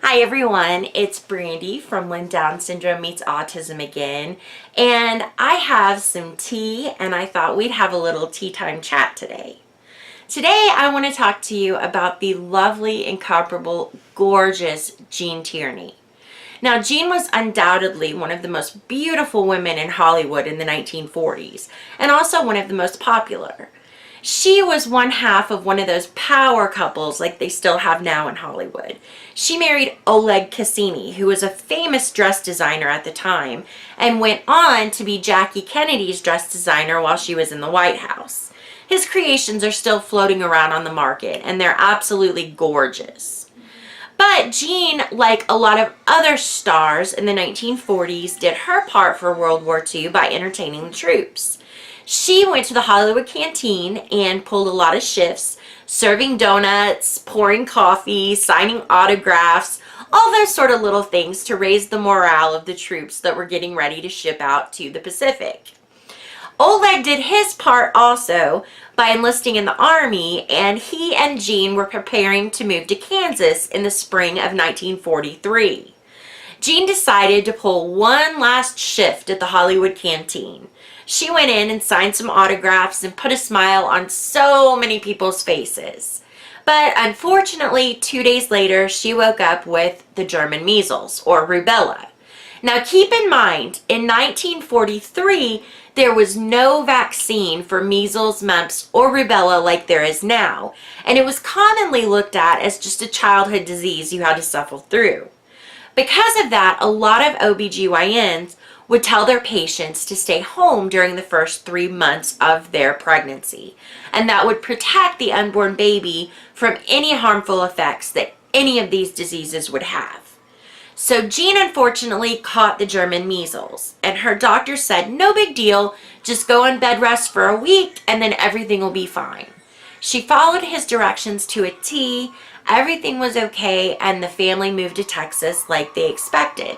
Hi everyone, it's Brandy from When Down Syndrome Meets Autism again, and I have some tea and I thought we'd have a little tea time chat today. Today I want to talk to you about the lovely, incomparable, gorgeous Jean Tierney. Now, Jean was undoubtedly one of the most beautiful women in Hollywood in the 1940s, and also one of the most popular. She was one half of one of those power couples like they still have now in Hollywood. She married Oleg Cassini, who was a famous dress designer at the time, and went on to be Jackie Kennedy's dress designer while she was in the White House. His creations are still floating around on the market, and they're absolutely gorgeous. But Jean, like a lot of other stars in the 1940s, did her part for World War II by entertaining the troops. She went to the Hollywood Canteen and pulled a lot of shifts, serving donuts, pouring coffee, signing autographs, all those sort of little things to raise the morale of the troops that were getting ready to ship out to the Pacific. Oleg did his part also by enlisting in the Army, and he and Jean were preparing to move to Kansas in the spring of 1943. Jean decided to pull one last shift at the Hollywood Canteen. She went in and signed some autographs and put a smile on so many people's faces. But unfortunately, 2 days later, she woke up with the German measles, or rubella. Now keep in mind, in 1943, there was no vaccine for measles, mumps, or rubella like there is now, and it was commonly looked at as just a childhood disease you had to suffer through. Because of that, a lot of OBGYNs would tell their patients to stay home during the first 3 months of their pregnancy, and that would protect the unborn baby from any harmful effects that any of these diseases would have. So Jean unfortunately caught the German measles, and her doctor said, no big deal, just go on bed rest for a week and then everything will be fine. She followed his directions to a T, everything was okay, and the family moved to Texas like they expected.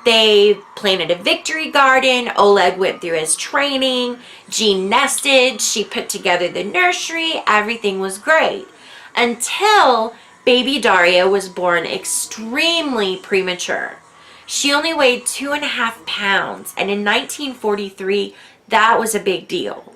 They planted a victory garden, Oleg went through his training, Jean nested, she put together the nursery, everything was great. Until baby Daria was born extremely premature. She only weighed 2.5 pounds, and in 1943, that was a big deal.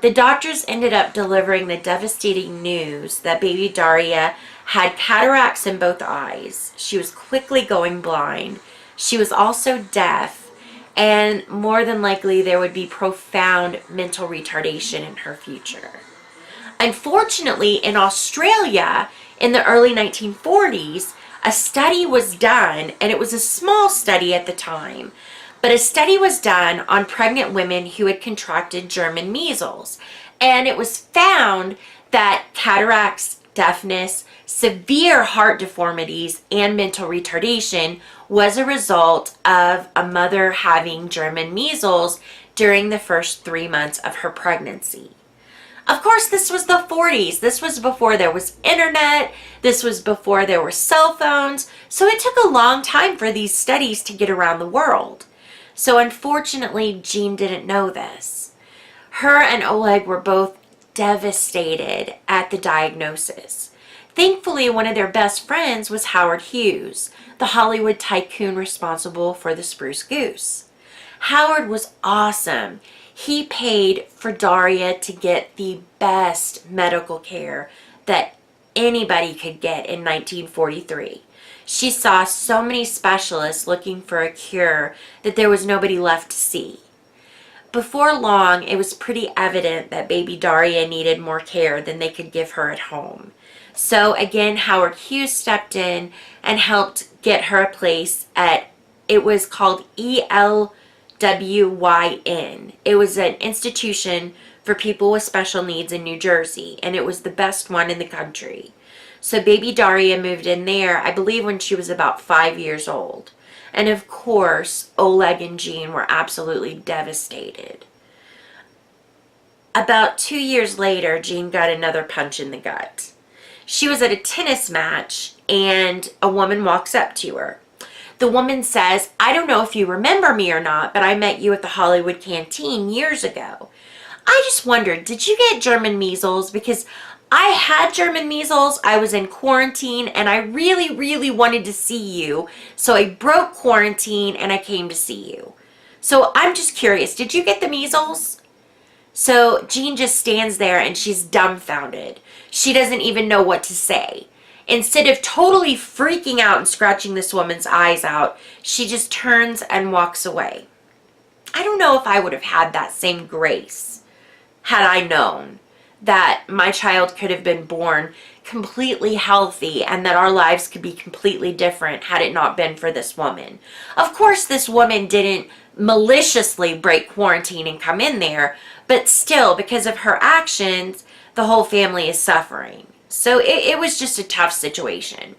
The doctors ended up delivering the devastating news that baby Daria had cataracts in both eyes. She was quickly going blind. She was also deaf, and more than likely there would be profound mental retardation in her future. Unfortunately, in Australia, in the early 1940s, a study was done, and it was a small study at the time, but a study was done on pregnant women who had contracted German measles, and it was found that cataracts, deafness, severe heart deformities, and mental retardation was a result of a mother having German measles during the first 3 months of her pregnancy. Of course, this was the 40s. This was before there was internet. This was before there were cell phones. So it took a long time for these studies to get around the world. So unfortunately, Jean didn't know this. Her and Oleg were both devastated at the diagnosis. Thankfully, one of their best friends was Howard Hughes, the Hollywood tycoon responsible for the Spruce Goose. Howard was awesome. He paid for Daria to get the best medical care that anybody could get in 1943. She saw so many specialists looking for a cure that there was nobody left to see. Before long, it was pretty evident that baby Daria needed more care than they could give her at home. So again, Howard Hughes stepped in and helped get her a place at, it was called ELWYN. It was an institution for people with special needs in New Jersey, and it was the best one in the country. So baby Daria moved in there, I believe, when she was about 5 years old. And of course, Oleg and Jean were absolutely devastated. About 2 years later, Jean got another punch in the gut. She was at a tennis match, and a woman walks up to her. The woman says, I don't know if you remember me or not, but I met you at the Hollywood Canteen years ago. I just wondered, did you get German measles? Because I had German measles, I was in quarantine, and I really, really wanted to see you. So I broke quarantine and I came to see you. So I'm just curious, did you get the measles? So Jean just stands there and she's dumbfounded. She doesn't even know what to say. Instead of totally freaking out and scratching this woman's eyes out, she just turns and walks away. I don't know if I would have had that same grace had I known that my child could have been born completely healthy and that our lives could be completely different had it not been for this woman. Of course, this woman didn't maliciously break quarantine and come in there, but still, because of her actions, the whole family is suffering. So it was just a tough situation.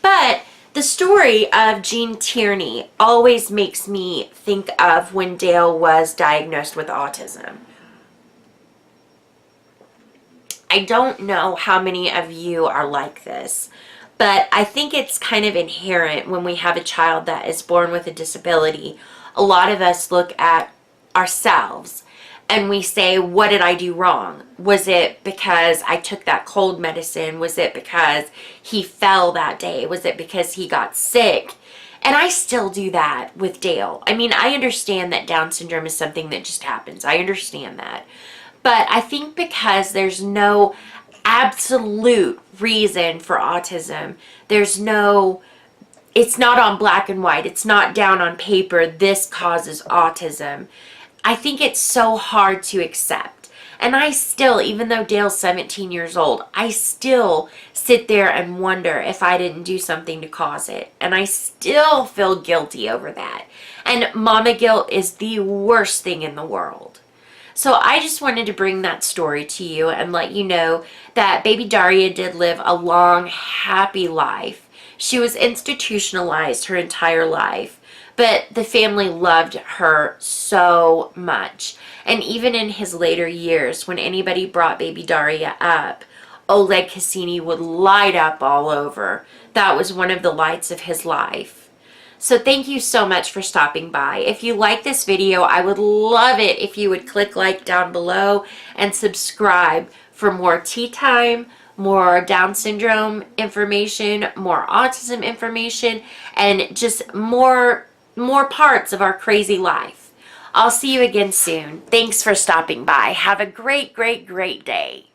But the story of Jean Tierney always makes me think of when Dale was diagnosed with autism. I don't know how many of you are like this, but I think it's kind of inherent when we have a child that is born with a disability. A lot of us look at ourselves and we say, what did I do wrong? Was it because I took that cold medicine? Was it because he fell that day? Was it because he got sick? And I still do that with Dale. I mean, I understand that Down syndrome is something that just happens. I understand that. But I think because there's no absolute reason for autism, it's not on black and white. It's not down on paper, this causes autism. I think it's so hard to accept. And I still, even though Dale's 17 years old, I still sit there and wonder if I didn't do something to cause it. And I still feel guilty over that. And mama guilt is the worst thing in the world. So I just wanted to bring that story to you and let you know that baby Daria did live a long, happy life. She was institutionalized her entire life, but the family loved her so much. And even in his later years, when anybody brought baby Daria up, Oleg Cassini would light up all over. That was one of the lights of his life. So thank you so much for stopping by. If you like this video, I would love it if you would click like down below and subscribe for more tea time, more Down syndrome information, more autism information, and just more parts of our crazy life. I'll see you again soon. Thanks for stopping by. Have a great, great, great day.